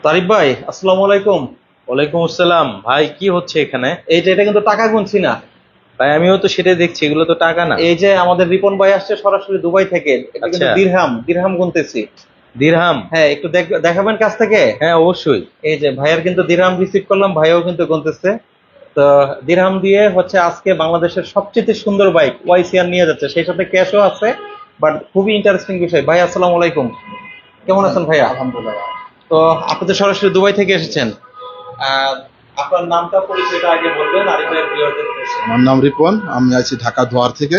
তারিফ ভাই, আসসালামু আলাইকুম। ওয়ালাইকুম আসসালাম। ভাই কি হচ্ছে এখানে? এটা কিন্তু টাকা গুনছি না। ভাই আমিও তো সেটাই দেখছি, এগুলো তো টাকা না। এই যে আমাদের রিপন ভাই আসছে সরাসরি দুবাই থেকে, এটা কিন্তু আচ্ছা। দিরহাম দিরহাম গুনতেছি। দিরহাম? হ্যাঁ, একটু দেখাবেন কাছ থেকে। হ্যাঁ অবশ্যই। এই যে ভাইয়ার কিন্তু দিরহাম রিসিভ করলাম, ভাইয়াও কিন্তু গুনতেছে। তো দিরহাম দিয়ে হচ্ছে আজকে বাংলাদেশের সবচেয়ে সুন্দর বাইক ওয়াইসিআর নিয়ে যাচ্ছে, সেই সাথে ক্যাশও আছে। বাট খুবই ইন্টারেস্টিং বিষয়। ভাই আসসালামু আলাইকুম, কেমন আছেন ভাইয়া? আলহামদুলিল্লাহ। তো আপনি তো সরাসরি দুবাই থেকে এসেছেন। আহ, আপনার নামটা পরিচয়টা আগে বলবেন আরিফ ভাইয়ের ভিউয়ারদের উদ্দেশ্যে। আমার নাম রিপন, আমি আছি ঢাকা দোয়ার থেকে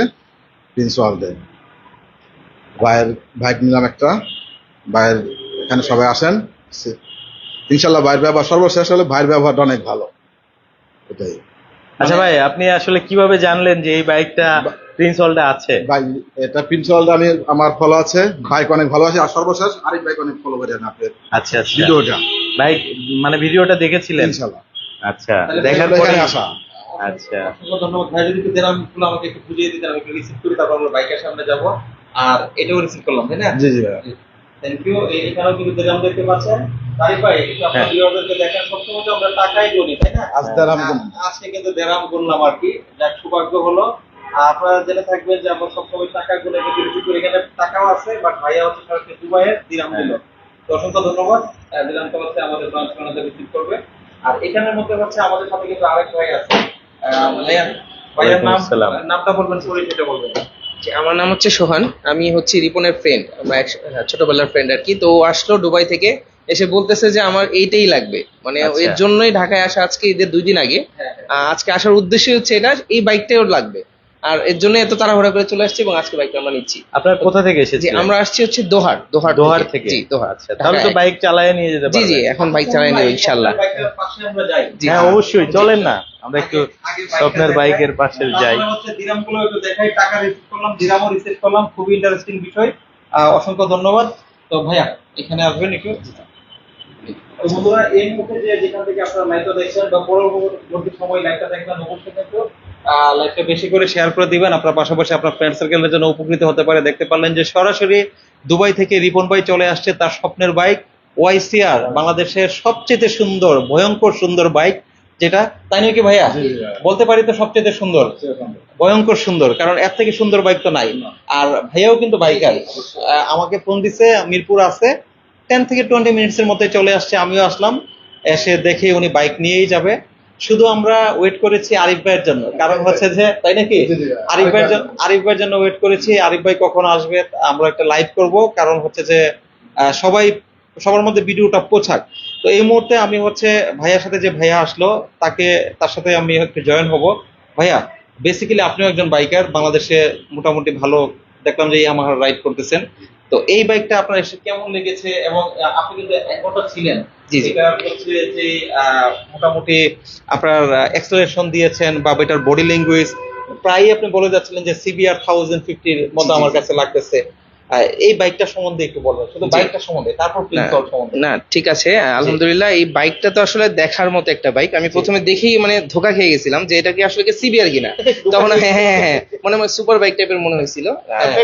প্রিন্স ওয়ার্ল্ডে। ভাইয়ের বাইক নিলাম একটা। ভাইয়ের এখানে সবাই আসেন, ইনশাল্লাহ ভাইয়ের ব্যবহার সর্বশেষ হলে ভাইয়ের ব্যবহারটা অনেক ভালো, এটাই। আচ্ছা ভাই, আপনি আসলে কিভাবে জানলেন যে এই বাইকটা প্রিন্স ওয়ার্ল্ডে আছে? ভাই এটা প্রিন্স ওয়ার্ল্ডে আমি আমার ফলো আছে, বাইক অনেক ভালোবাসি, আর সর্বশেষ আরেক বাইক অনেক ফলো করেন আপনার আচ্ছা আচ্ছা। ভিডিওটা। বাইক মানে ভিডিওটা দেখেছিলেন? ইনশাল্লাহ। আচ্ছা, তাহলে দেখার ভাই, পরে এখানে আসা। আচ্ছা। অসংখ্য ধন্যবাদ ভাই। যদি একটু দিরামগুলো আমাকে একটু বুঝিয়ে দিতেন, আমি একটু রিসিভ করি, তারপর আমরা বাইকের সামনে যাব। আর এটাও রিসিভ করলাম, তাই না? জি জি ভাই। Thank you. এখানেও কিন্তু দিরাম দেখতে পাচ্ছেন। তারিফ ভাই, একটু আপনার হ্যাঁ। ভিউয়ারদেরকে দেখেন, সবসময় তো আমরা টাকাই গুনি, তাই না? আজ দিরহাম গুনলাম। আজকে কিন্তু দিরাম গুনলাম আর কি। যাক, সৌভাগ্য হলো। আর আপনারা জেনে থাকবেন যে আমরা সবসময় টাকা গুনে কিন্তু রিসিভ করি। এখানে টাকাও আছে, বাট ভাইয়া হচ্ছে সরাসরি দুবাইয়ের দিরাম দিল। তো অসংখ্য ধন্যবাদ। দিরাম তো হচ্ছে আমাদের ব্রাঞ্চ ম্যানেজার রিসিভ করবে। আর এখানের মধ্যে হচ্ছে আমাদের সাথে কিন্তু আরেক ভাই আছে। ভাইয়ার ওয়ালাইকুম নাম, আসসালাম। নামটা বলবেন, পরিচয়টা বলবেন। জি, আমার নাম হচ্ছে সোহান। আমি হচ্ছে রিপনের ফ্রেন্ড, আমরা ছোটবেলার ফ্রেন্ড আর কি। তো ও আসলো দুবাই থেকে, এসে বলতেছে যে আমার এইটাই লাগবে, মানে আচ্ছা। এর জন্যই ঢাকায় আসা। আজকে ঈদের 2 দিন আগে হ্যাঁ, আজকে আসার উদ্দেশ্য হচ্ছে এটা, এই বাইকটাই ওর লাগবে। আর এর জন্য এত তাড়াহুড়া করে চলে আসছে এবং আজকে বাইকটা আমরা নিচ্ছি। আপনার কোথা থেকে জি, এসেছেন? আমরা আসছি হচ্ছে দোহার দোহার থেকে? জি, দোহার। আচ্ছা, তাহলে তো বাইক চালায় নিয়ে যেতে জি জি, পারবেন। এখন বাইক চালাই নেব ইনশাল্লাহ। বাইকের পাশে আমরা যাই। জি, হ্যাঁ অবশ্যই, চলেন না আমরা একটু স্বপ্নের বাইকের পাশে যাই। তারপরে হচ্ছে দিরামগুলো একটু দেখাই। টাকা রিসিভ করলাম, দিরামও রিসিভ করলাম, খুবই ইন্টারেস্টিং বিষয়। অসংখ্য ধন্যবাদ। তো ভাইয়া এখানে আসবেন একটু। তো বন্ধুরা, এই মুহূর্তে যে যেখান থেকে আপনারা লাইভটা দেখছেন বা পরবর্তী সময় লাইভটা দেখবেন, অবশ্যই কিন্তু লাইভটা বেশি করে শেয়ার করে দিবেন। আপনার পাশাপাশি আপনার ফ্রেন্ড সার্কেলের জন্য উপকৃত হতে পারে। দেখতে পারলেন যে সরাসরি দুবাই থেকে রিপন ভাই চলে আসছে তার স্বপ্নের বাইক ওয়াইসিআর, বাংলাদেশের সবচেয়ে সুন্দর, ভয়ঙ্কর সুন্দর বাইক। যেটা, তাই নাকি ভাইয়া? জি, জি, ভাইয়া। বলতে পারি তো সবচেয়ে সুন্দর, ভয়ঙ্কর সুন্দর, কারণ এর থেকে সুন্দর বাইক তো নাই। আর ভাইয়াও কিন্তু বাইকার। আমাকে ফোন দিছে, মিরপুর আছে, 10 থেকে 20 মিনিটসের মধ্যে চলে আসছে। আমিও আসলাম, এসে দেখে উনি বাইক নিয়েই যাবে। শুধু আমরা ওয়েট করেছি আরিফ ভাইয়ের জন্য, কারণ হচ্ছে যে, তাই নাকি? জি, জি, আরিফ ভাইয়ের জন্য ওয়েট করেছি। আরিফ ভাই কখন আসবে, আমরা একটা লাইভ করব, কারণ হচ্ছে যে সবার মধ্যে ভিডিওটা পৌঁছাক। তো এই মুহূর্তে আমি হচ্ছে ভাইয়ার সাথে, যে ভাইয়া আসলো তার সাথে আমি একটু জয়েন হব। ভাইয়া, বেসিক্যালি আপনিও একজন বাইকার, বাংলাদেশে মোটামুটি ভালো দেখলাম যে ইয়ামাহা রাইড করতেছেন। তো এই বাইকটা আপনার এসে কেমন লেগেছে? এবং আপনি কিন্তু এক ঘন্টা ছিলেন। জি, জি। এটা হচ্ছে যে মোটামুটি আপনার এক্সেলারেশন দিয়েছেন বা এটার বডি ল্যাঙ্গুয়েজ প্রায়ই আপনি বলে যাচ্ছিলেন যে সিবিআর 1050 মতো আমার কাছে লাগতেছে। এই বাইকটা সম্বন্ধে একটু বলবেন, শুধু জি। বাইকটা সম্বন্ধে, তারপর প্রিন্সিপাল সম্বন্ধে। না ঠিক আছে, আলহামদুলিল্লাহ। এই বাইকটা তো আসলে দেখার মতো একটা বাইক। আমি প্রথমে দেখেই মানে ধোকা খেয়ে গেছিলাম যে এটা কি আসলে সিবিআর কিনা। তখন হ্যাঁ হ্যাঁ হ্যাঁ, মানে আমার সুপার বাইক টাইপের মনে হয়েছিল।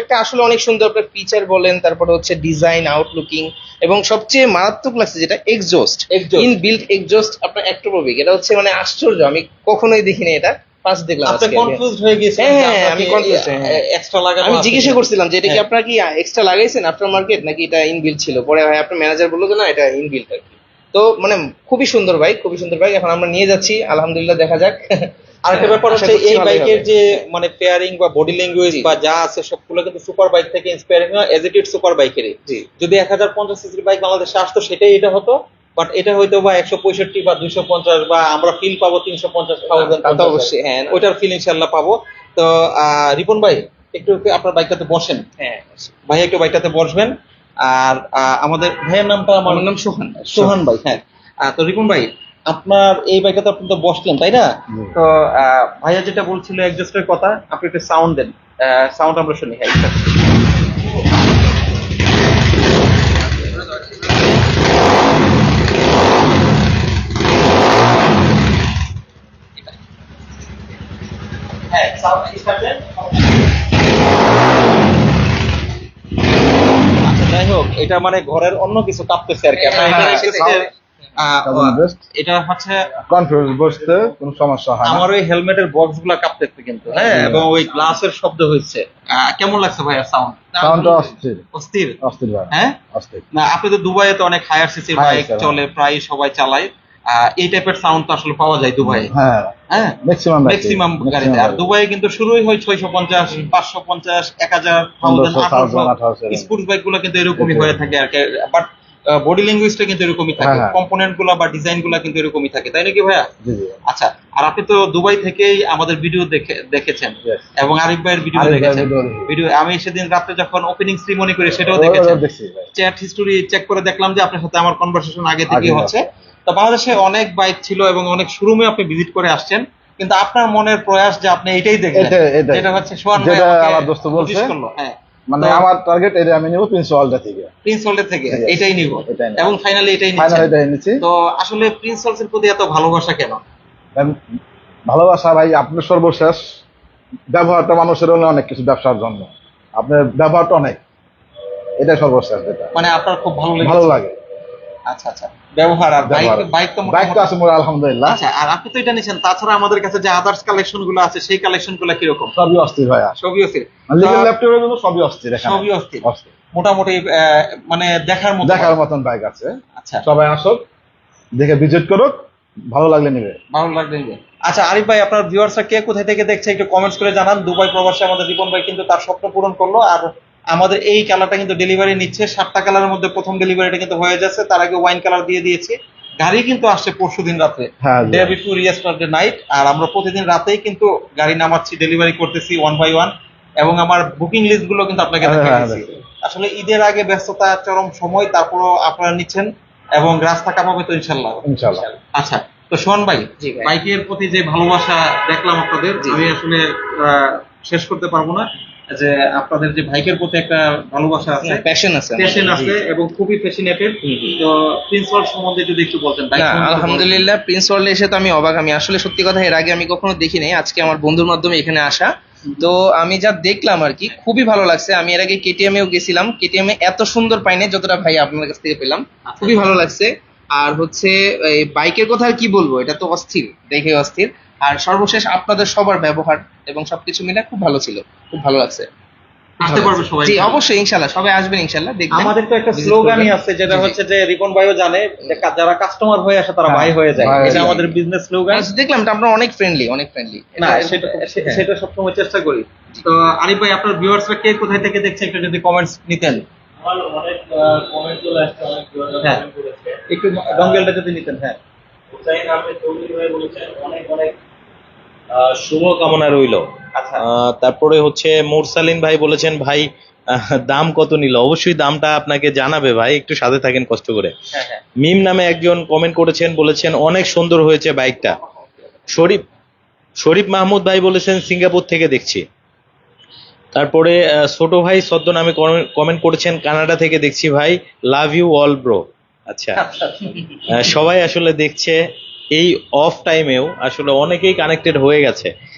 একটা আসলে অনেক সুন্দর, আপনার ফিচার বলেন, তারপরে হচ্ছে ডিজাইন, আউটলুকিং, এবং সবচেয়ে মারাত্মক লাগছে যেটা এক্সজস্ট, ইন বিল্ট এক্সজস্ট আপনার অ্যাক্টোপ্রোবিক। এটা হচ্ছে মানে আশ্চর্য, আমি কখনোই দেখিনি এটা, ফার্স্ট দেখলাম আপনি আজকে। কনফিউজড হয়ে গেছেন? হ্যাঁ, আমি confused, হ্যাঁ। এক্সট্রা লাগানো আমি আছে জিজ্ঞাসা কিনা? করছিলাম যে এটা কি হ্যাঁ। আপনারা কি এক্সট্রা লাগাইছেন আফটার মার্কেট, নাকি এটা ইনবিল্ট ছিল। পরে ভাই আপনার ম্যানেজার বললো যে না, এটা ইনবিল্ট আর কি। তো মানে খুবই সুন্দর বাইক, খুবই সুন্দর বাইক। এখন আমরা নিয়ে যাচ্ছি, আলহামদুলিল্লাহ, দেখা যাক। আরেকটা ব্যাপার আশা হচ্ছে করছি এই ভালোই বাইকের হবে। যে মানে পেয়ারিং বা বডি ল্যাঙ্গুয়েজ জি। বা যা আছে সবগুলো কিন্তু সুপার বাইক থেকে ইন্সপায়ারিং হয়, এজ ইট ইজ সুপার বাইকেরই। জি। যদি 1050 সিসির বাইক বাংলাদেশে আসতো, সেটাই এটা হতো। বাট এটা হয়তো বা 165 বা 250, বা আমরা ফিল পাবো 350,000, তা তো অবশ্যই, হ্যাঁ। ওইটার ফিল ইনশাল্লাহ পাবো। তো রিপন ভাই, একটু আপনার বাইকটাতে বসেন। হ্যাঁ, ভাই একটু বাইকটাতে বসবেন। আর আমাদের ভাইয়ের নামটা, আমার নাম সোহান। সোহান ভাই। হ্যাঁ। তো রিপন ভাই, আপনার এই বাইকটাতে আপনি তো বসলেন, তাই না? হুম। তো ভাইয়া যেটা বলছিল এক্সজস্টের কথা, আপনি একটু সাউন্ড দেন, সাউন্ড আমরা শুনি। হ্যাঁ, হ্যাঁ, সাউন্ড স্টার্ট দেন। আচ্ছা, যাই হোক, এটা মানে ঘরের অন্য কিছু কাঁপতেছে আর কি। আপনার এখানে হ্যাঁ, এসেছে এটা হচ্ছে কনফিউজ বসতে কোনো সমস্যা হয় না। আমার ওই হেলমেটের বক্স গুলা কাঁপতেছে কিন্তু, হ্যাঁ, এবং ওই গ্লাসের শব্দ হচ্ছে। কেমন লাগছে ভাইয়া সাউন্ড? সাউন্ডটা অস্থির অস্থির। অস্থির ভাই, হ্যাঁ, অস্থির। না আপনি তো দুবাইয়ে তো অনেক হায়ার সিসির Higher বাইক sir, চলে, প্রায় সবাই চালায়, এই টাইপের সাউন্ড তো আসলে পাওয়া যায় দুবাইয়ে। হ্যাঁ, হ্যাঁ, ম্যাক্সিমাম ম্যাক্সিমাম গাড়িতে। আর দুবাইয়ে কিন্তু শুরুই হয় 650, 550, 1000, 1800 স্পোর্টস বাইক গুলো কিন্তু এরকমই হয়ে থাকে আর কি। বাট বডি ল্যাঙ্গুয়েজটা কিন্তু এরকমই থাকে, হ্যাঁ। কম্পোনেন্ট গুলো বা ডিজাইন গুলো কিন্তু এরকমই থাকে, তাই নাকি ভাইয়া? জি জি। আচ্ছা, আর আপনি তো দুবাই থেকেই আমাদের ভিডিও দেখেছেন Yes. এবং আরিফ ভাইয়ের ভিডিও আরিফ ভাইয়ের দেখেছেন। video দেখেছি। ভিডিও আমি সেদিন রাত্রে যখন ওপেনিং সেরিমনি করি সেটাও ওরা দেখেছেন। দেখছি ভাই। চ্যাট হিস্টোরি চেক করে দেখলাম যে আপনার সাথে আমার কনভারসেশন আগে থেকেই আগে হচ্ছে। তো বাংলাদেশে অনেক বাইক ছিল এবং অনেক শোরুমে আপনি ভিজিট করে আসছেন, কিন্তু আপনার মনের প্রয়াস যে আপনি এটাই দেখবেন, এটাই। যেটা হচ্ছে সোহান ভাই যেটা আমাকে আমার দোস্ত বলছে। notice করলো। হ্যাঁ, মানে তো- আমার টার্গেট এটা আমি নিব প্রিন্স ওয়ার্ল্ড থেকে। প্রিন্স ওয়ার্ল্ড থেকে Yes. এটাই নিব এটাই নিব। এবং ফাইনালি এটাই ফাইনাল নিচ্ছেন। এটা নিচ্ছি। তো আসলে প্রিন্স ওয়ার্ল্ড এর প্রতি এত ভালোবাসা কেন? ভালোবাসা ভাই, আপনার সর্বশেষ ব্যবহারটা মানুষের হলে অনেক কিছু, ব্যবসার জন্য আপনার ব্যবহারটা অনেক, এটাই সর্বশেষ যেটা মানে আপনার খুব ভালো ভালো লেগেছে? লাগে। আচ্ছা আচ্ছা, ব্যবহার আর বাইক ব্যবহার। বাইক তো বাইক তো আছে মোর আলহামদুলিল্লাহ, আচ্ছা, আর আপনি তো এটা নিছেন, তাছাড়া আমাদের কাছে যে আদার্স কালেকশন গুলো আছে সেই কালেকশন গুলো কিরকম? সবই অস্থির ভাইয়া। সবই আছে, লিগেল ল্যাপটপের জন্য সবই অস্থির, এখানে সবই অস্থির। অস্থির। মোটামুটি মানে দেখার মতো। দেখার মতন বাইক আছে। আচ্ছা, সবাই আসুক, দেখে ভিজিট করুক, ভালো লাগলে নিবে। ভালো লাগবে। আচ্ছা আরিফ ভাই, আপনার ভিউয়ার্সরা কে কোথায় থেকে দেখছে একটু কমেন্টস করে জানান। দুবাই প্রবাসী আমাদের রিপন ভাই কিন্তু তার স্বপ্ন পূরণ করলো, আর আমাদের এই কালারটা কিন্তু ডেলিভারি নিচ্ছে। 7টা কালারের মধ্যে প্রথম ডেলিভারিটা কিন্তু হয়ে যাচ্ছে, তার আগে ওয়াইন কালার দিয়ে দিয়েছি। গাড়ি কিন্তু আসছে পরশুদিন রাতে, হ্যাঁ, ডে বিফোর ইয়েস্টারডে নাইট। আর আমরা প্রতিদিন রাতেই কিন্তু গাড়ি নামাচ্ছি, ডেলিভারি করতেছি 1 by 1, এবং আমার বুকিং লিস্ট গুলো কিন্তু আপনাকে হ্যাঁ, দেখা হ্যাঁ, দিচ্ছি। আসলে ঈদের আগে ব্যস্ততা চরম সময়, তারপরও আপনারা নিচ্ছেন এবং রাস্তা কামাবে তো ইনশাল্লাহ। ইনশাআল্লাহ। আচ্ছা, তো সোহান ভাই, জি ভাই। বাইকের প্রতি যে ভালোবাসা দেখলাম আপনাদের, আমি আসলে শেষ করতে পারবো না যে আপনাদের যে বাইকের প্রতি একটা ভালোবাসা আছে, প্যাশন আছে আমার। প্যাশন আছে এবং খুবই ফ্যাসিনেটেড। তো প্রিন্স ওয়ার্ল্ড সম্বন্ধে যদি একটু বলতেন। বাইক না, সম্বন্ধে বলতেন। আলহামদুলিল্লাহ প্রিন্স ওয়ার্ল্ডে এসে তো আমি অবাক। আমি আসলে সত্যি কথা এর আগে আমি কখনো দেখি নাই, আজকে আমার বন্ধুর মাধ্যমে এখানে আসা। তো আমি যা দেখলাম আর কি, খুবই ভালো লাগছে। আমি এর আগে কেটিএম এও গেছিলাম, কেটিএম এ এত সুন্দর পাইনি যতটা ভাই আপনার কাছ থেকে পেলাম। খুবই ভালো লাগছে। আর হচ্ছে এই বাইকের কথা আর কি বলবো, এটা তো অস্থির, দেখে অস্থির। আর সর্বশেষ আপনাদের সবার ব্যবহার এবং সবকিছু মিলে খুব ভালো ছিল, খুব ভালো লাগছে। আসতে পারবে সবাই? জি অবশ্যই, ইনশাল্লাহ সবাই আসবেন, ইনশাল্লাহ দেখবেন। আমাদের তো একটা Visit স্লোগানই করবেন। আছে, যেটা জি, জি। হচ্ছে যে রিপন ভাইও জানে যে যারা কাস্টমার হয়ে আসে তারা হ্যাঁ, ভাই হয়ে যায়। ভাই হয়ে এটা যায়। আমাদের বিজনেস স্লোগান। দেখলাম এটা আপনারা অনেক ফ্রেন্ডলি, অনেক ফ্রেন্ডলি। না, সেটা সবসময় চেষ্টা করি। তো আরিফ ভাই, আপনার ভিউয়ার্সরা কে কোথায় থেকে দেখছে একটু যদি কমেন্টস নিতেন। আমার অনেক কমেন্ট চলে আসছে, অনেক হ্যাঁ। কমেন্ট করেছে। একটু ডঙ্গেলটা যদি নিতেন। হ্যাঁ, হুসাইন আহমেদ চৌধুরী ভাই বলেছেন অনেক অনেক শুভ কামনা রইল। আচ্ছা। তারপরে হচ্ছে মোরসালিন ভাই বলেছেন ভাই দাম কত নিল? অবশ্যই দামটা আপনাকে জানাবে ভাই, একটু সাথে থাকেন কষ্ট করে। হ্যাঁ, হ্যাঁ। মিম নামে একজন কমেন্ট করেছেন, বলেছেন অনেক সুন্দর হয়েছে বাইকটা। শরীফ মাহমুদ ভাই বলেছেন সিঙ্গাপুর থেকে দেখছি। তারপরে ছোট ভাই সদ্য নামে কমেন্ট করেছেন, কানাডা থেকে দেখছি ভাই, লাভ ইউ অল ব্রো। আচ্ছা, আচ্ছা, সবাই আসলে দেখছে। এই অফ টাইমেও আসলে অনেকেই কানেক্টেড হয়ে গেছে।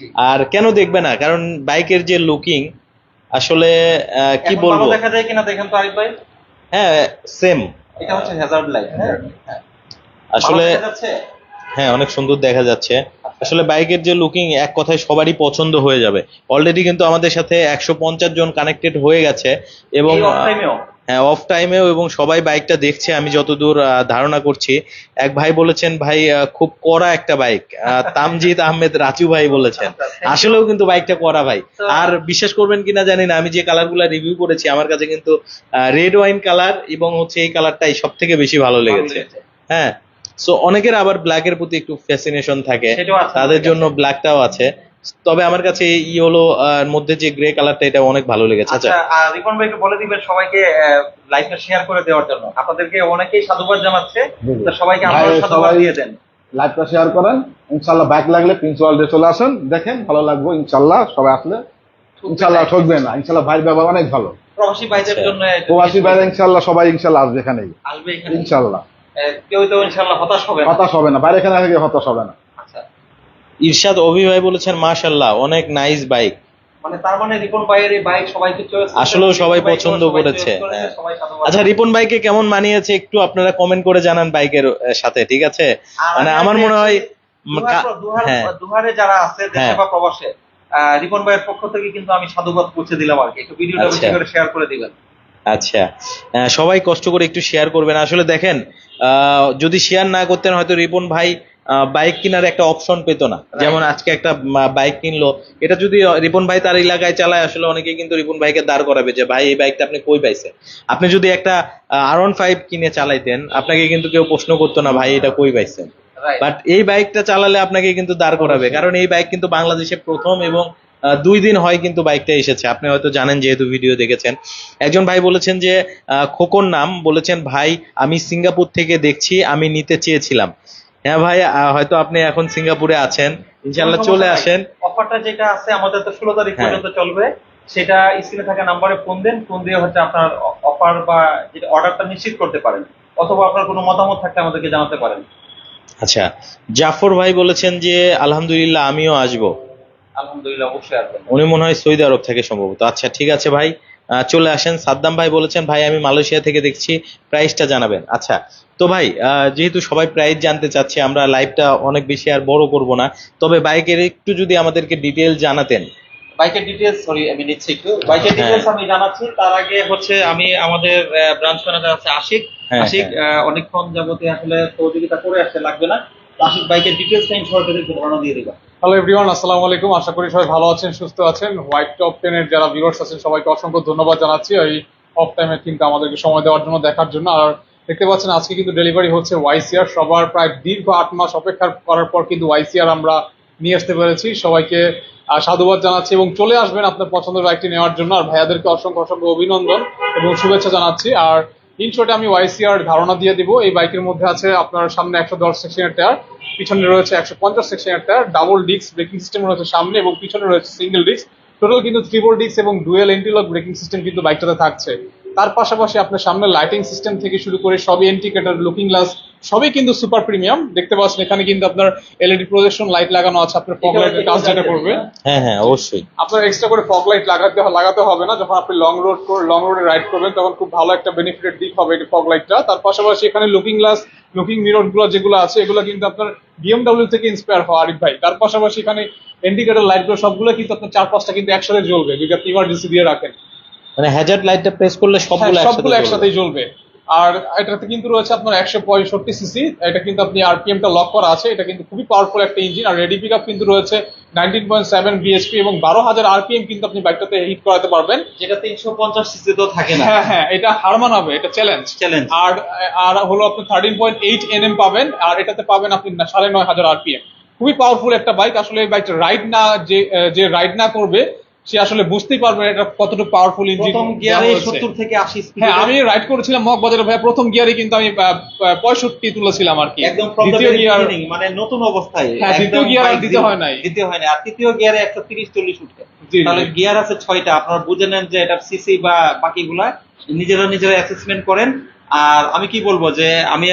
আর কেন দেখবে না, কারণ বাইকের যে লুকিং আসলে কি এখন বলবো, ভালো দেখা যায় কিনা দেখেন তো আরিফ ভাই। হ্যাঁ সেম এটা হচ্ছে হ্যাজার্ড লাইট। হ্যাঁ, আসলে, ভালো দেখা যাচ্ছে? হ্যাঁ অনেক সুন্দর দেখা যাচ্ছে। আসলে বাইকের যে লুকিং এক কথায় সবারই পছন্দ হয়ে যাবে। অলরেডি কিন্তু আমাদের সাথে 150 জন কানেক্টেড হয়ে গেছে এবং এই off time-এও? হ্যাঁ অফ টাইমেও, এবং সবাই বাইকটা দেখছে আমি যতদূর ধারণা করছি। এক ভাই বলেছেন ভাই খুব কড়া একটা বাইক, তামজিদ আহমেদ রাজু ভাই বলেছেন। আসলেও কিন্তু বাইকটা কড়া ভাই। আর বিশ্বাস করবেন কিনা জানি না, আমি যে কালার গুলা রিভিউ করেছি আমার কাছে কিন্তু রেড ওয়াইন কালার এবং হচ্ছে এই কালারটাই সব থেকে বেশি ভালো লেগেছে। হ্যাঁ, সো অনেকের আবার ব্ল্যাকের প্রতি একটু ফ্যাসিনেশন থাকে, সেটাও আছে তাদের জন্য ব্ল্যাকটাও আছে। তবে আমার কাছে ইয়েলো মধ্যে যে গ্রে কালারটা, এটা অনেক ভালো লেগেছে। আচ্ছা, আর রিপন ভাইকে বলে দিবেন সবাইকে লাইভটা শেয়ার করে দেওয়ার জন্য। আপনাদেরকে অনেকেই সাধুবাদ জানাচ্ছে, তো সবাইকে ভাই, আপনারা সাধুবাদ সবাই দিয়ে দেন। লাইভটা শেয়ার করেন, ইনশাআল্লাহ বাইক লাগলে প্রিন্স ওয়ার্ল্ডে চলে আসেন, দেখেন ভালো লাগবে ইনশাআল্লাহ। সবাই আসলে ইনশাআল্লাহ ঠকবে না, ইনশাআল্লাহ ভাইয়ের ব্যবহার অনেক ভালো। প্রবাসী ভাইদের আচ্ছা। জন্য প্রবাসী ভাইরা ইনশাআল্লাহ সবাই ইনশাআল্লাহ আসবে এখানেই, আসবে এখানে, ইনশাআল্লাহ কেউ তো ইনশাআল্লাহ হতাশ হবে না। হতাশ হবে না, বাইরে এখানে থেকে হতাশ হবে না। আচ্ছা, ইরশাদ অভি ভাই বলেছেন মাশাআল্লাহ অনেক নাইস বাইক, মানে তার মানে রিপন ভাইয়ের এই বাইক সবাইকে চয়েস আসলেও সবাই পছন্দ করেছে, হ্যাঁ। আচ্ছা, রিপন ভাইকে কেমন মানিয়েছে একটু আপনারা কমেন্ট করে জানান বাইকের সাথে, ঠিক আছে? মানে আমার মনে হয় হ্যাঁ দুহারে যারা আছে দেশে হ্যাঁ। বা প্রবাসে, রিপন ভাইয়ের পক্ষ থেকে কিন্তু আমি সাধুবাদ পৌঁছে দিলাম আর কি। একটু ভিডিওটা বেশি আচ্ছা। করে শেয়ার করে দিবেন। আচ্ছা, সবাই কষ্ট করে একটু শেয়ার করবেন। আসলে দেখেন, যদি শেয়ার না করতেন হয়তো রিপন ভাই বাইক কেনার একটা অপশন পেত না। যেমন আজকে একটা বাইক কিনলো, এটা যদি রিপন ভাই তার এলাকায় চালায়, আসলে অনেকে কিন্তু রিপন ভাইকে দাঁড় করাবে যে ভাই এই বাইকটা আপনি কই পাইছেন। আপনি যদি একটা R15 কিনে চালাইতেন, আপনাকে কিন্তু কেউ প্রশ্ন করতো না ভাই এটা কই পাইছেন। Right. বাট এই বাইকটা চালালে আপনাকে কিন্তু দাঁড় করাবে, কারণ এই বাইক কিন্তু বাংলাদেশে প্রথম এবং 2 দিন হয় কিন্তু বাইকটা এসেছে। আপনি হয়তো জানেন যেহেতু ভিডিও দেখেছেন। একজন ভাই বলেছেন যে খোকন নাম বলেছেন, ভাই আমি সিঙ্গাপুর থেকে দেখছি, আমি নিতে চেয়েছিলাম। হ্যাঁ ভাই, হয়তো আপনি এখন সিঙ্গাপুরে আছেন, ইনশাল্লাহ চলে আসেন। অফারটা যেটা আছে আমাদের তো 16 তারিখ হ্যাঁ। পর্যন্ত চলবে, সেটা স্ক্রিনে থাকা নাম্বারে ফোন দেন, ফোন দিয়ে হচ্ছে আপনার অফার বা যেটা অর্ডারটা নিশ্চিত করতে পারেন, অথবা আপনার কোনো মতামত থাকলে আমাদেরকে জানাতে পারেন। আচ্ছা, জাফর ভাই বলেছেন যে আলহামদুলিল্লাহ আমিও আসবো। আলহামদুলিল্লাহ, অবশ্যই আসবেন। উনি মনে হয় সৌদি আরব থেকে সম্ভবত। আচ্ছা ঠিক আছে ভাই, চলে আসেন। সাদ্দাম ভাই বলেছেন ভাই আমি মালয়েশিয়া থেকে দেখছি, প্রাইসটা জানাবেন। আচ্ছা, তো ভাই যেহেতু সবাই প্রাইস জানতে চাচ্ছে, আমরা লাইভটা অনেক বেশি আর বড় করব না, তবে বাইকের একটু যদি আমাদেরকে ডিটেল জানাতেন। বাইকের ডিটেলস, সরি আমি নিচ্ছি একটু বাইকের হ্যাঁ। ডিটেলস আমি জানাচ্ছি। তার আগে হচ্ছে আমি আমাদের ব্রাঞ্চ ম্যানেজার আছে আশিক, হ্যাঁ, আশিক অনেকক্ষণ যাবতীয় আসলে সহযোগিতা করে আসতে লাগবে না। তো আশিক বাইকের ডিটেলস টাইম সরকারি ধারণা দিয়ে দিবা। হ্যালো এভরিওয়ান, আসসালামু আলাইকুম। আশা করি সবাই ভালো আছেন, সুস্থ আছেন। হোয়াইট টপ 10 এর যারা ভিউয়ার্স আছেন সবাইকে অসংখ্য ধন্যবাদ জানাচ্ছি এই অফ টাইমে কিন্তু আমাদেরকে সময় দেওয়ার জন্য, দেখার জন্য। আর দেখতে পাচ্ছেন আজকে কিন্তু ডেলিভারি হচ্ছে ওয়াইসিআর। সবার প্রায় দীর্ঘ 8 মাস অপেক্ষা করার পর কিন্তু ওয়াইসিআর আমরা নিয়ে আসতে পেরেছি। সবাইকে সাধুবাদ জানাচ্ছি এবং চলে আসবেন আপনার পছন্দের বাইকটি নেওয়ার জন্য। আর ভাইয়াদেরকে অসংখ্য অসংখ্য অভিনন্দন এবং শুভেচ্ছা জানাচ্ছি। আর ইনশর্টে আমি ওয়াইসিআর ধারণা দিয়ে দিব। এই বাইকের মধ্যে আছে আপনার সামনে 110 সেকশনের টায়ার, পিছনে রয়েছে 150 সেকশনের tyre, double disc braking system রয়েছে সামনে এবং পিছনে রয়েছে সিঙ্গেল ডিস্ক। টোটাল কিন্তু ট্রিপল ডিস্ক এবং ডুয়েল এন্টিলক ব্রেকিং সিস্টেম কিন্তু বাইকটাতে থাকছে। তার পাশাপাশি আপনার সামনে লাইটিং সিস্টেম থেকে শুরু করে সবই ইন্ডিকেটর, লুকিং গ্লাস সবই কিন্তু সুপার প্রিমিয়াম। দেখতে পাচ্ছেন এখানে কিন্তু আপনার এলইডি প্রজেকশন লাইট লাগানো আছে, আপনার ফগ লাইটের কাজ যেটা করবে। হ্যাঁ হ্যাঁ অবশ্যই। আপনার এক্সট্রা করে ফগ লাইট লাগাতে হবে না। যখন আপনি লং রোডে রাইড করবেন তখন খুব ভালো একটা বেনিফিটের দিক হবে এই ফগ লাইটটা। তার পাশাপাশি এখানে লুকিং গ্লাস, লুকিং মিরর গুলো যেগুলো আছে এগুলো কিন্তু আপনার বিএমডব্লিউ থেকে ইন্সপায়ার হওয়া আরিফ ভাই। তার পাশাপাশি এখানে ইন্ডিকেটর লাইট গুলো সবগুলো কিন্তু আপনার 4-5টা কিন্তু একসাথে জ্বলবে যদি আপনি ইমার্জেন্সি দিয়ে রাখেন। মানে হ্যাজার্ড লাইটটা প্রেস করলে সবগুলো সবগুলো একসাথে একসাথেই জ্বলবে। আর এটাতে কিন্তু রয়েছে আপনার 165 সিসি, এটা কিন্তু আপনি আরপিএম টা লক করা আছে। এটা কিন্তু খুবই পাওয়ারফুল একটা ইঞ্জিন। আর রেডি পিকআপ কিন্তু রয়েছে 19.7 বিএসপি এবং 12,000 আরপিএম কিন্তু আপনি বাইকটাতে হিট করাতে পারবেন, যেটা 350 সিসি তো থাকে না। হ্যাঁ হ্যাঁ, এটা হার মানাবে, এটা চ্যালেঞ্জ। আর আর হলো আপনি 13.8 এনএম পাবেন, আর এটাতে পাবেন আপনি 9,500 আরপিএম। খুবই পাওয়ারফুল একটা বাইক। আসলে এই বাইকটা যে রাইড না করবে সে আসলে বুঝতেই পারবে এটা কতটুকু পাওয়ারফুল ইঞ্জিন। প্রথম গিয়ারে 70 থেকে 80 স্পিড। হ্যাঁ, আমি রাইড করেছিলাম মগবাজারে ভাই, প্রথম গিয়ারে কিন্তু আমি 65 তুলেছিলাম আর কি। একদম from the দ্বিতীয় very গিয়ার, beginning, মানে নতুন অবস্থায় হ্যাঁ, দ্বিতীয় একদম গিয়ার আর bike দিতে হয় নাই। দিতে হয় না। আর তৃতীয় গিয়ারে 130-40 উঠে। জি, জি। তাহলে গিয়ার আছে 6টা। আপনারা বুঝে নেন যে এটার সিসি বা বাকিগুলা নিজেরা অ্যাসেসমেন্ট করেন। আর আমি কি বলবো যে আমি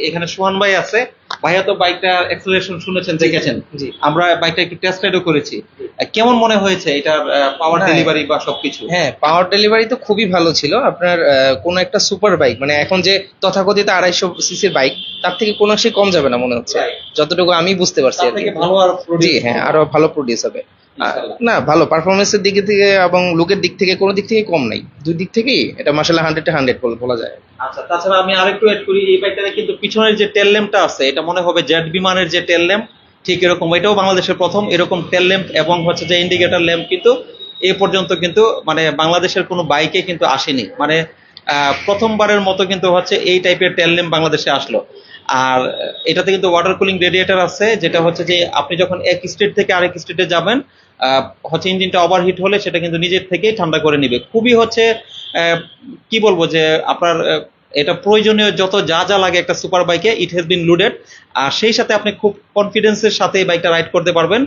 এখানে সোহান ভাই আছে, ভাইয়া তো বাইকটার অ্যাক্সেলারেশন শুনেছেন, দেখেছেন। জি। আমরা বাইকটা একটু টেস্ট রাইডও করেছি। কেমন মনে হয়েছে এটার পাওয়ার হ্যাঁ। ডেলিভারি বা সবকিছু? হ্যাঁ, পাওয়ার ডেলিভারি তো খুবই ভালো ছিল। আপনার কোন একটা সুপার বাইক, মানে এখন যে তথাকথিত 250 সিসির বাইক, তার থেকে কোনো সে কম যাবে না মনে হচ্ছে, যতটুকু আমি বুঝতে পারছি তার আর কি। থেকে ভালো আর জি produce হ্যাঁ, হবে। আরো ভালো প্রডিউস হবে। ইনশাআল্লাহ। না, ভালো পারফরমেন্সের দিক থেকে এবং লুকের দিক থেকে কোনো দিক থেকে কম নাই, দুই দিক থেকেই এটা মাশাআল্লাহ 100 বলা যায়। আচ্ছা, তাছাড়া আমি আরেকটু এড করি, এই বাইকটাতে কিন্তু পিছনের যে টেল ল্যাম্পটা আছে এটা মনে হবে জেট বিমানের যে টেল ল্যাম্প, ঠিক এরকম। এটাও বাংলাদেশের প্রথম এরকম টেল ল্যাম্প এবং হচ্ছে যে ইন্ডিকেটর ল্যাম্প কিন্তু এই পর্যন্ত কিন্তু মানে বাংলাদেশের কোনো বাইকে কিন্তু আসেনি। মানে প্রথমবারের মতো কিন্তু হচ্ছে এই টাইপের টেল ল্যাম্প বাংলাদেশে আসলো। আর এটাতে কিন্তু ওয়াটার কুলিং রেডিয়েটর আছে, যেটা হচ্ছে যে আপনি যখন এক স্টেট থেকে আরেক স্টেটে যাবেন, হচ্ছে ইঞ্জিনটা ওভারহিট হলে সেটা কিন্তু নিজের থেকেই ঠান্ডা করে নিবে। খুবই হচ্ছে কি বলবো যে আপনার এটা প্রয়োজনীয় যত যা যা লাগে একটা সুপার বাইকে ইট হ্যাজ বিন লোডেড। আর সেই সাথে আপনি খুব কনফিডেন্সের সাথে এই বাইকটা রাইড করতে পারবেন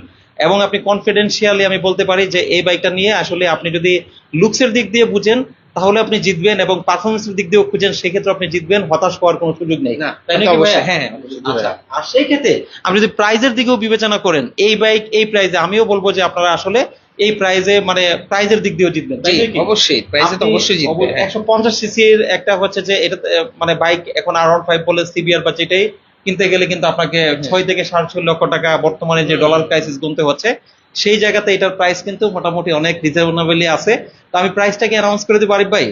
এবং আপনি কনফিডেন্সিয়ালি আমি বলতে পারি যে এই বাইকটা নিয়ে আসলে আপনি যদি লুকসের দিক দিয়ে বুঝেন তাহলে আপনি জিতবেন, এবং পারফরমেন্সের দিক দিয়েও খুঁজেন সেক্ষেত্রে আপনি জিতবেন, হতাশ হওয়ার কোনো সুযোগ নেই। না, তাই তা নাকি তো অবশ্যই, ভাইয়া? হ্যাঁ। আচ্ছা, আর সেই ক্ষেত্রে আপনি যদি প্রাইজের দিকেও বিবেচনা করেন এই বাইক এই প্রাইজে, আমিও বলবো যে আপনারা আসলে এই প্রাইজে মানে প্রাইজের দিক দিয়েও জিতবেন, তাই জি নয় কি? অবশ্যই, প্রাইসে তো আপনি অবশ্যই জিতবে। হ্যাঁ। 150 সিসির একটা হচ্ছে যে এটা মানে বাইক এখন R15 বলে সিবিআর বা যেটাই কিনতে গেলে কিন্তু আপনাকে 6 থেকে 6.5 লক্ষ টাকা বর্তমানে যে ডলার ক্রাইসিস গুনতে হচ্ছে, সেই জায়গাতে এটার প্রাইস কিন্তু মোটামুটি অনেক রিজনেবলই আছে। তো আমি প্রাইসটাকে অ্যানাউন্স করে দিব আরিফ ভাই।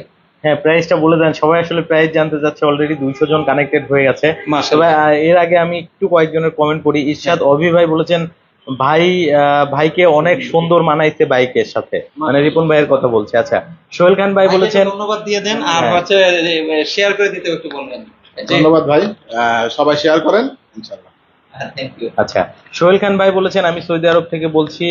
হ্যাঁ, প্রাইসটা বলে দেন, সবাই আসলে প্রাইস জানতে চাচ্ছে, অলরেডি 200 জন কানেক্টেড হয়ে গেছে। তবে মাশাআল্লাহ। এর আগে আমি একটু কয়েকজনের কমেন্ট পড়ি। ইরশাদ অভি ভাই বলেছেন ভাই ভাইকে অনেক সুন্দর মানাইছে বাইকের সাথে, মানে রিপন ভাইয়ের কথা বলছে। আচ্ছা, সোহেল খান ভাই বলেছেন, ধন্যবাদ দিয়ে দেন, আর হ্যাঁ। হচ্ছে শেয়ার করে দিতে একটু বলবেন। ধন্যবাদ ভাই, সবাই শেয়ার করেন ইনশাল্লাহ। Thank you. আচ্ছা, সোহেল খান ভাই বলেছেন আমি সৌদি আরব থেকে বলছি,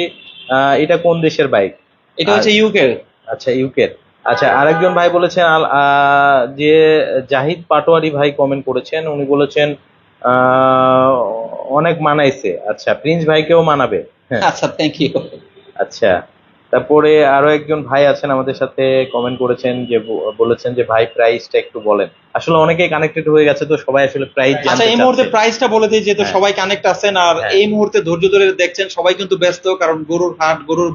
এটা কোন দেশের বাইক? এটা হচ্ছে ইউকে। আচ্ছা, ইউকের। আচ্ছা, আরেকজন ভাই বলেছেন যে জাহিদ পাটোয়ারি ভাই কমেন্ট করেছেন, উনি বলেছেন আহ, অনেক মানাইছে। আচ্ছা, প্রিন্স ভাইকেও মানাবে। হ্যাঁ, আচ্ছা, থ্যাংক ইউ। আচ্ছা। তারপরে আরো একজন ভাই আছেন আমাদের সাথে, কমেন্ট করেছেন যে বলেছেন যে ভাই প্রাইসটা একটু বলেন। আসলে অনেকেই কানেক্টেড হয়ে গেছে, তো সবাই আসলে প্রাইস আচ্ছা, জানতে এই মুহূর্তে চাচ্ছে। প্রাইসটা বলে দিই, যেহেতু হ্যাঁ। সবাই কানেক্ট আছেন আর হ্যাঁ। এই মুহূর্তে ধৈর্য ধরে দেখছেন, সবাই কিন্তু ব্যস্ত, কারণ গরুর হাট, গরুর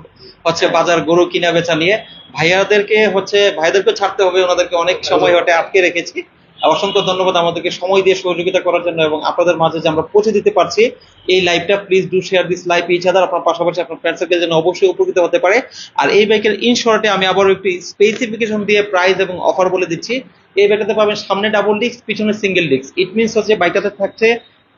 হচ্ছে বাজার, গরু কিনা বেচা নিয়ে ভাইদেরকে ছাড়তে হবে, ওনাদেরকে অনেক সময় হটে আটকে রেখেছি। অসংখ্য ধন্যবাদ আমাদেরকে সময় দিয়ে সহযোগিতা করার জন্য, এবং আপনাদের মাঝে যে আমরা পৌঁছে দিতে পারছি এই লাইভটা। Please do share this live each other, আপনার পাশাপাশি আপনার ফ্রেন্ড সার্কেল যেন অবশ্যই উপকৃত হতে পারে। আর এই বাইকের ইন শর্টে আমি আবার একটু স্পেসিফিকেশন দিয়ে প্রাইস এবং অফার বলে দিচ্ছি। এই বাইকটাতে পাবেন সামনে ডাবল ডিস্ক, পিছনে সিঙ্গেল ডিস্ক। ইট মিনস হচ্ছে বাইকটাতে থাকছে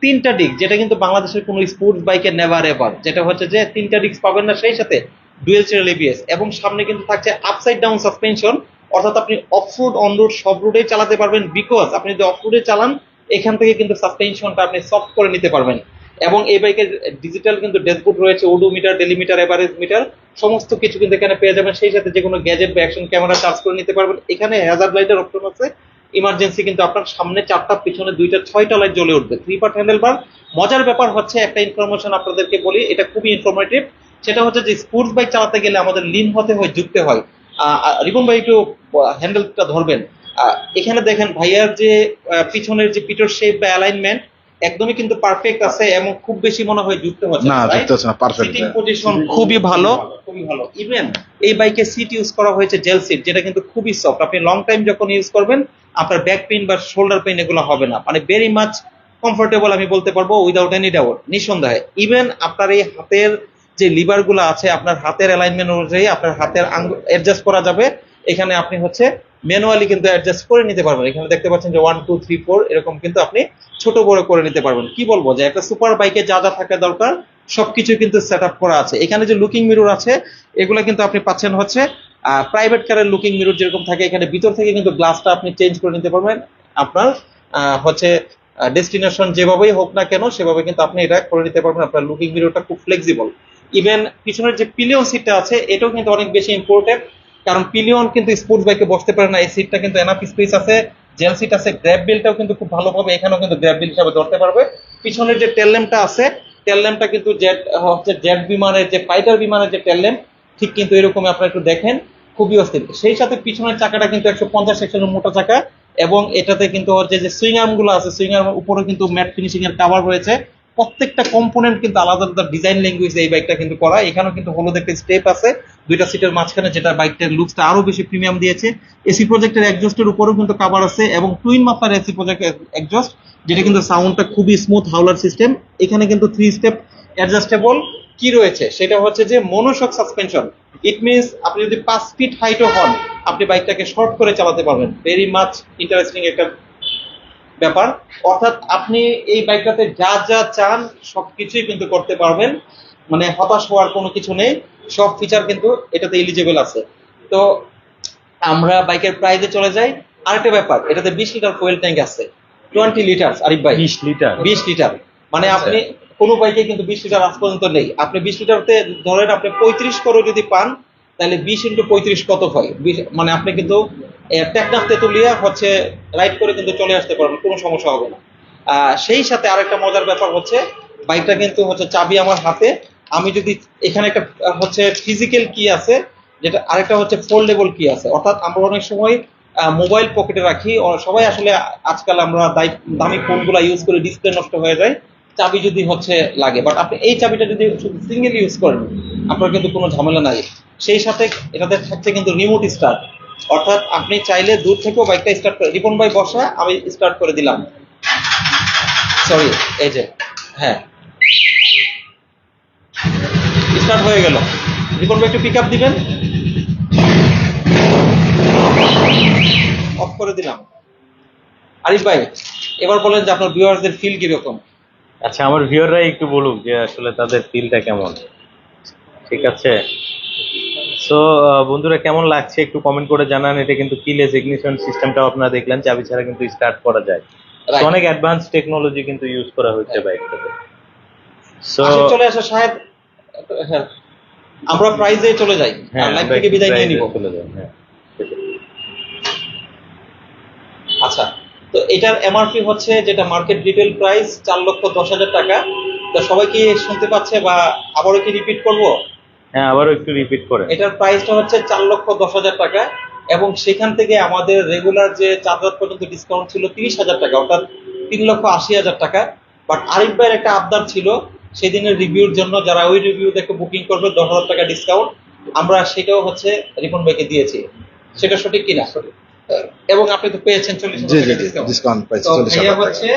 3টা ডিস্ক, যেটা কিন্তু বাংলাদেশের কোনো স্পোর্টস বাইকে নেভার এভার, যেটা হচ্ছে যে 3টা ডিস্ক পাবেন না, সেই সাথে ডুয়েল চ্যানেল এবিএস, এবং সামনে কিন্তু থাকছে আপসাইড ডাউন সাসপেনশন, অর্থাৎ আপনি অফরোড, অনরোড সব রোডে চালাতে পারবেন। বিকজ আপনি যদি অফরোডে চালান, এখান থেকে কিন্তু সাসপেনশনটা আপনি সফট করে নিতে পারবেন। এবং এই বাইকের ডিজিটাল কিন্তু ড্যাশবোর্ড রয়েছে, ওডোমিটার, ডেলিমিটার, এভারেজ মিটার, সমস্ত কিছু কিন্তু এখানে পেয়ে যাবেন। সেই সাথে যে কোনো গ্যাজেট বা অ্যাকশন ক্যামেরা চার্জ করে নিতে পারবেন। এখানে হ্যাজার্ড লাইটের অপশন আছে, ইমার্জেন্সি কিন্তু আপনার সামনে 4টা, পিছনে 2টা, 6টা লাইট জ্বলে উঠবে। 3 পার্ট হ্যান্ডেল বার। মজার ব্যাপার হচ্ছে, একটা ইনফরমেশন আপনাদেরকে বলি, এটা খুবই ইনফরমেটিভ। সেটা হচ্ছে যে স্পোর্টস বাইক চালাতে গেলে আমাদের লিন হতে হয়, ঝুঁকতে হয়। রিপন ভাই একটু হ্যান্ডেলটা ধরবেন। এখানে দেখেন ভাইয়ার যে পিছনের যে পিটোর শেপ বা অ্যালাইনমেন্ট একদমই কিন্তু পারফেক্ট আছে, এবং খুব বেশি মনে হয় যুক্ত হচ্ছে না, যুক্ত হচ্ছে না, perfect। সিটিং পজিশন খুবই ভালো, খুবই ভালো। ইভেন এই বাইকে সিট ইউজ করা হয়েছে জেল সিট, যেটা কিন্তু খুবই সফট। আপনি লং টাইম যখন ইউজ করবেন, আপনার ব্যাক পেইন বা শোল্ডার পেইন এগুলো হবে না, মানে ভেরি মাচ কমফোর্টেবল আমি বলতে পারবো, উইদাউট এনি ডাউট, নিঃসন্দেহে। ইভেন আপনার এই হাতের যে লিভার গুলো আছে, আপনার হাতের অ্যালাইনমেন্ট অনুযায়ী আপনার হাতের অ্যাডজাস্ট করা যাবে। এখানে আপনি হচ্ছে ম্যানুয়ালি কিন্তু অ্যাডজাস্ট করে নিতে পারবেন। এখানে দেখতে পাচ্ছেন যে 1 2 3 4 এরকম কিন্তু আপনি ছোট বড় করে নিতে পারবেন। কি বলবো, যে একটা সুপার বাইকে যা যা থাকা দরকার সবকিছু কিন্তু সেট আপ করা আছে। এখানে যে লুকিং মিরর আছে, এগুলো কিন্তু আপনি পাচ্ছেন হচ্ছে প্রাইভেট কারের লুকিং মিরর যেরকম থাকে, এখানে ভিতর থেকে কিন্তু গ্লাসটা আপনি চেঞ্জ করে নিতে পারবেন। আপনার হচ্ছে ডেস্টিনেশন যেভাবেই হোক না কেন, সেভাবে কিন্তু আপনি এটা করে নিতে পারবেন। আপনার লুকিং মিররটা খুব ফ্লেক্সিবল। ইভেন পিছনের যে পিলিয়ন সিটটা আছে, এটাও কিন্তু অনেক বেশি ইম্পর্টেন্ট, কারণ পিলিয়ন কিন্তু স্পোর্টস বাইকে বসতে পারে না। এই সিটটা কিন্তু এনাফ স্পেস আছে, জেল সিট আছে, গ্র্যাব বেলটাও কিন্তু খুব ভালোভাবে এখানেও কিন্তু গ্র্যাব বেল হিসাবে ধরতে পারবে। পিছনের যে টেল ল্যাম্পটা আছে, টেল ল্যাম্পটা কিন্তু জেট বিমানের যে ফাইটার বিমানের যে টেল ল্যাম্প, ঠিক কিন্তু এরকম আপনারা একটু দেখেন, খুবই অস্থির। সেই সাথে পিছনের চাকাটা কিন্তু 150 সেকশনের মোটা চাকা, এবং এটাতে কিন্তু হচ্ছে যে সুইং আর্ম গুলো আছে, সুইং আর্ম উপরে কিন্তু ম্যাট ফিনিশিং এর কভার রয়েছে। প্রত্যেকটা কম্পোনেন্ট কিন্তু আলাদা আলাদা ডিজাইন ল্যাঙ্গুয়েজ এই বাইকটা কিন্তু করা। এখানেও কিন্তু হলুদ একটা স্টেপ আছে 2টা সিটের মাঝখানে, যেটা বাইকটার লুকসটা আরো বেশি প্রিমিয়াম দিয়েছে। এসি প্রজেক্টের এক্সজস্টের উপরেও কিন্তু কভার আছে, এবং টুইন মাত্রার এসি প্রজেক্ট এক্সজস্ট, যেটা কিন্তু সাউন্ডটা খুবই স্মুথ হাউলার সিস্টেম। এখানে কিন্তু 3 স্টেপ অ্যাডজাস্টেবল কি রয়েছে, সেটা হচ্ছে যে মনোশক সাসপেনশন। ইট মিনস আপনি যদি 5 ফিট হাইটও হন, আপনি বাইকটাকে শর্ট করে চালাতে পারবেন। ভেরি মাচ ইন্টারেস্টিং একটা ব্যাপার। অর্থাৎ আপনি এই বাইকটাতে যা যা চান সবকিছুই কিন্তু করতে পারবেন, মানে হতাশ হওয়ার কোনো কিছু নেই। সব ফিচার কিন্তু এটাতে এলিজিবল আছে। তো আমরা বাইকের প্রাইসে চলে যাই। আরেকটা ব্যাপার, এটাতে 20 লিটার ফুয়েল ট্যাঙ্ক আছে, 20 লিটার। আরিফ ভাই, 20 লিটার? 20 লিটার, মানে আপনি কোনো বাইকে কিন্তু 20 লিটার আজ পর্যন্ত নেই। আপনি 20 লিটারতে ধরেন আপনি 35 করে যদি পান, তাহলে 20 × 35 কত হয়, মানে আপনি কিন্তু টেকনাফ তেতুলিয়া হচ্ছে রাইড করে কিন্তু চলে আসতে পারবেন, কোনো সমস্যা হবে না। সেই সাথে আরেকটা মজার ব্যাপার হচ্ছে, বাইকটা কিন্তু হচ্ছে চাবি আমার হাতে। আমি যদি এখানে একটা হচ্ছে ফিজিক্যাল কি আছে, যেটা আরেকটা হচ্ছে ফোল্ডেবল কি আছে। অর্থাৎ আমরা অনেক সময় মোবাইল পকেটে রাখি, সবাই আসলে আজকাল আমরা দামি ফোনগুলো ইউজ করে ডিসপ্লে নষ্ট হয়ে যায় চাবি যদি হচ্ছে লাগে। বাট আপনি এই চাবিটা যদি শুধু সিঙ্গেল ইউজ করেন, আপনার কিন্তু কোনো ঝামেলা নাই। সেই সাথে এটাতে থাকছে কিন্তু রিমোট স্টার্ট, অর্থাৎ আপনি চাইলে দূর থেকেও বাইকটা স্টার্ট করে, রিপন ভাই বসা, আমি স্টার্ট করে দিলাম, সরি এই যে, হ্যাঁ স্টার্ট হয়ে গেল। রিপন ভাই একটু পিক আপ দিবেন, অফ করে দিলাম। আরিফ ভাই এবার বলেন যে আপনার ভিউয়ারদের ফিল কিরকম? আচ্ছা, আমার ভিউয়াররা একটু বলুক যে আসলে তাদের ফিলটা কেমন। ঠিক আছে, সো বন্ধুরা কেমন লাগছে একটু কমেন্ট করে জানান। এটা কিন্তু কিলেস ইগনিশন সিস্টেমটাও আপনারা দেখলেন, চাবি ছাড়া কিন্তু স্টার্ট করা যায়। Right. অনেক অ্যাডভান্স টেকনোলজি কিন্তু ইউজ করা হচ্ছে বাইকটাতে। সো আশিক চলে আসো সাহেব, হ্যাঁ আমরা প্রাইজে চলে যাই আর লাইভ থেকে বিদায় নিয়ে নিব। চলে যায়, হ্যাঁ। আচ্ছা, তো এটার এমআরপি হচ্ছে যেটা মার্কেট রিটেল প্রাইস 4,10,000 টাকা। তো সবাই কি শুনতে পাচ্ছে বা আবারও কি রিপিট করব? হ্যাঁ, আবারও একটু রিপিট করে। এটার প্রাইসটা হচ্ছে 4,10,000 টাকা, এবং সেখান থেকে আমাদের রেগুলার যে 4 রাত পর্যন্ত ডিসকাউন্ট ছিল 30,000 টাকা, অর্থাৎ 3,80,000 টাকা। বাট আরিফ ভাইয়ের একটা আবদার ছিল সেদিনের রিভিউর জন্য, যারা ওই রিভিউ দেখে বুকিং করবে 10,000 টাকা ডিসকাউন্ট, আমরা সেটাও হচ্ছে রিপন ভাইকে দিয়েছি। সেটা সঠিক কিনা? এবং আপনি তো পেয়েছেন 40,000 জি জি টাকা জি ডিসকাউন্ট। ডিসকাউন্ট পাইছি তো 40,000 ভাইয়া টাকা। হচ্ছে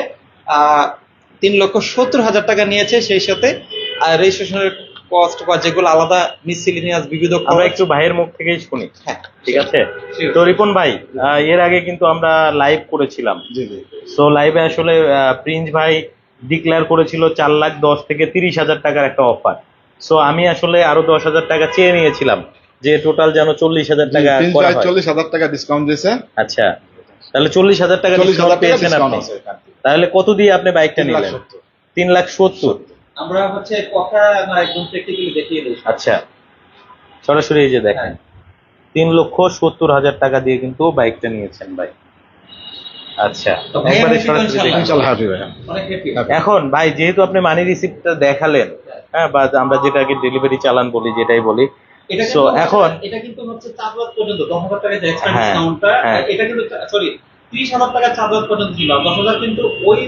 3,70,000 টাকা নিয়েছে, সেই সাথে রেজিস্ট্রেশনের কস্ট বা যেগুলো আলাদা মিসসেলেনিয়াস বিবিধ আমরা খরচ। একটু ভাইয়ের মুখ থেকেই শুনি। হ্যাঁ ঠিক আছে, Sure. তো রিপন ভাই এর আগে কিন্তু আমরা লাইভ করেছিলাম। জি জি সো লাইভে আসলে প্রিন্স ভাই ডিক্লেয়ার করেছিল 4,10,000 থেকে 30,000 টাকার একটা অফার। সো আমি আসলে আরো 10,000 টাকা চেয়ে নিয়েছিলাম যে টোটাল যেন 40,000 টাকা করা হয়। 40,000 টাকা ডিসকাউন্ট দিয়েছে। আচ্ছা, তাহলে 40,000 টাকা 40,000 ডিসকাউন্ট টাকা পেয়েছেন ডিসকাউন্ট আপনি। আছে এখানে। তাহলে কত দিয়ে আপনি বাইকটা নিলেন? 3,70,000 3,70,000। আমরা হচ্ছে কথা না একদম প্র্যাকটিক্যালি দেখিয়ে দিই। আচ্ছা, সরাসরি এই যে দেখেন 3,70,000 টাকা দিয়ে কিন্তু বাইকটা নিয়েছেন ভাই। আচ্ছা, তো ভাইয়া একবারে happy তো সরাসরি ইনশাআল্লাহ? দেখেন। ইনশাআল্লাহ হাঁটবে ভাই। অনেক হ্যাপি। এখন ভাই যেহেতু আপনি মানি রিসিপ্টটা দেখালেন, হ্যাঁ, বা আমরা যেটাকে ডেলিভারি চালান বলি, যেটাই বলি, এটা সো কিন্তু এখন এটা কিন্তু হচ্ছে 4 রাত পর্যন্ত 10,000 টাকা যে এক্সট্রা হ্যাঁ, ডিসকাউন্টটা, হ্যাঁ। এটা কিন্তু সরি 30,000 টাকা 4 রাত পর্যন্ত ছিল, আর 10,000 কিন্তু ওই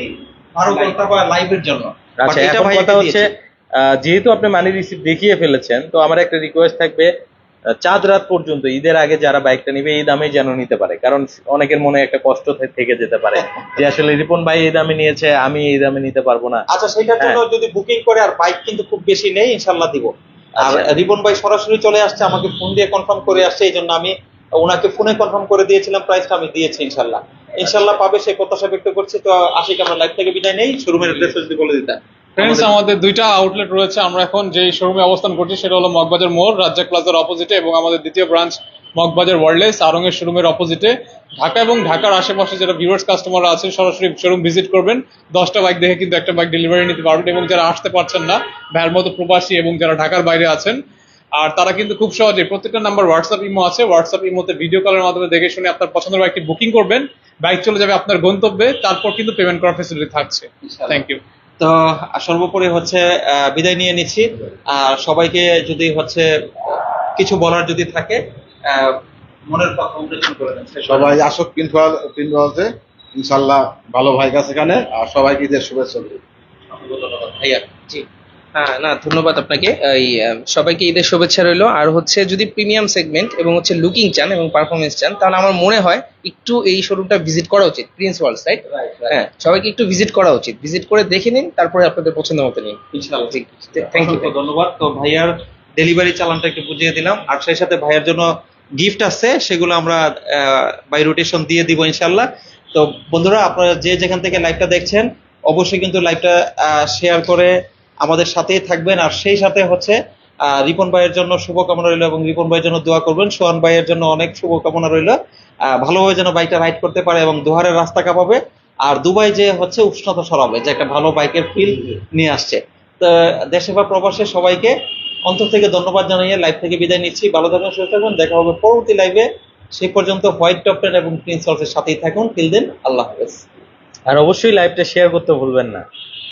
12 ঘন্টা বা লাইভের জন্য। আচ্ছা, But এটা এখন ভাইয়াকে কথা হচ্ছে দিয়েছি। যেহেতু আপনি মানি রিসিপ্ট দেখিয়ে ফেলেছেন, তো আমার একটা রিকোয়েস্ট থাকবে, 4 রাত পর্যন্ত ঈদের আগে যারা বাইকটা নিবে এই দামে যেন নিতে পারে, কারণ অনেকের মনে একটা কষ্ট থেকে যেতে পারে যে আসলে রিপন ভাই এই দামে নিয়েছে, আমি এই দামে নিতে পারবো না। আচ্ছা, সেটার জন্য যদি বুকিং করে, আর বাইক কিন্তু খুব বেশি নেই, ইনশাআল্লাহ দিব। আর আচ্ছা। রিপন ভাই সরাসরি চলে আসছে, আমাকে ফোন দিয়ে কনফার্ম করে আসছে, এই জন্য আমি ওনাকে ফোনে কনফার্ম করে দিয়েছিলাম, প্রাইসটা আমি দিয়েছি। ইনশাআল্লাহ পাবে সেই প্রত্যাশা ব্যক্ত করছি। তো আশিক, আমরা লাইভ থেকে বিদায় নেই, শোরুমের অ্যাড্রেস যদি বলে দিতেন। ফ্রেন্ডস, আমাদের দুইটা আউটলেট রয়েছে। আমরা এখন যেই শোরুমে অবস্থান করছি সেটা হলো মগবাজার মোড়, রাজ্জাক প্লাজার অপোজিটে, এবং আমাদের দ্বিতীয় ব্রাঞ্চ মগবাজার ওয়ার্ল্ডলেস আরঙের শোরুমের অপোজিটে। ঢাকা এবং ঢাকার আশেপাশে যারা ভিউয়ার্স কাস্টমাররা আছেন সরাসরি শোরুম ভিজিট করবেন, 10টা বাইক দেখে কিন্তু একটা বাইক ডেলিভারি নিতে পারবেন। এবং যারা আসতে পারছেন না, ভাইয়ের মতো প্রবাসী এবং যারা ঢাকার বাইরে আছেন, আর তারা কিন্তু খুব সহজে প্রত্যেকটা নাম্বার হোয়াটসঅ্যাপ ইমো আছে, হোয়াটসঅ্যাপ ইমোতে ভিডিও কলের মাধ্যমে দেখে শুনে আপনার পছন্দের বাইকটি বুকিং করবেন, বাইক চলে যাবে আপনার গন্তব্যে, তারপর কিন্তু পেমেন্ট করার ফ্যাসিলিটি থাকছে। Thank you. তো সর্বোপরি হচ্ছে বিদায় নিয়ে নিচ্ছি। আর সবাইকে যদি হচ্ছে কিছু বলার যদি থাকে, মনের কথা উল্লেখ করে দেন। সবাই আসুক প্রিন্সওয়ালতে, ইনশাআল্লাহ ভালো ভাইক আছে এখানে, আর সবাইকে ঈদের শুভেচ্ছা দিই। ধন্যবাদ ভাইয়া। জি, হ্যাঁ, না ধন্যবাদ আপনাকে। এই সবাইকে ঈদের শুভেচ্ছা রইলো। আর হচ্ছে যদি প্রিমিয়াম সেগমেন্ট এবং হচ্ছে লুকিং চান এবং পারফরমেন্স চান, তাহলে আমার মনে হয় একটু এই শোরুমটা ভিজিট করা উচিত, প্রিন্স ওয়ার্ল্ড সাইড। হ্যাঁ, সবাইকে একটু ভিজিট করা উচিত, ভিজিট করে দেখে নিন, তারপরে আপনাদের পছন্দ মতো নিন। ইনশাআল্লাহ। Thank you. অসংখ্য ধন্যবাদ। তো ভাইয়ার ডেলিভারি চালানটা একটু বুঝিয়ে দিলাম, আর সেই সাথে ভাইয়ার জন্য গিফট আছে, সেগুলো আমরা বাই রোটেশন দিয়ে দিব ইনশাআল্লাহ। তো বন্ধুরা, আপনারা যে যেখান থেকে লাইভটা দেখছেন, অবশ্যই কিন্তু লাইভটা শেয়ার করে আমাদের সাথেই থাকবেন। আর সেই সাথে হচ্ছে রিপন ভাইয়ের জন্য শুভকামনা রইল, এবং রিপন ভাইয়ের জন্য দোয়া করবেন। সোহান ভাইয়ের জন্য অনেক শুভকামনা রইল, ভালোভাবে যেন বাইকটা রাইড করতে পারে এবং দোহারের রাস্তা কাঁপাবে, আর দুবাই যে হচ্ছে উষ্ণতা ছড়াবে, যে একটা ভালো বাইকের ফিল নিয়ে আসছে। তো দেশে বা প্রবাসে সবাইকে অন্তর থেকে ধন্যবাদ জানিয়ে লাইভ থেকে বিদায় নিচ্ছি। ভালো থাকবেন, সুস্থ থাকবেন, দেখা হবে পরবর্তী লাইভে। সেই পর্যন্ত হোয়াইট টপ 10 এবং প্রিন্স ওয়ার্ল্ডের সাথেই থাকুন। টিল দেন, আল্লাহ হাফেজ। আর অবশ্যই লাইভটা শেয়ার করতে ভুলবেন না।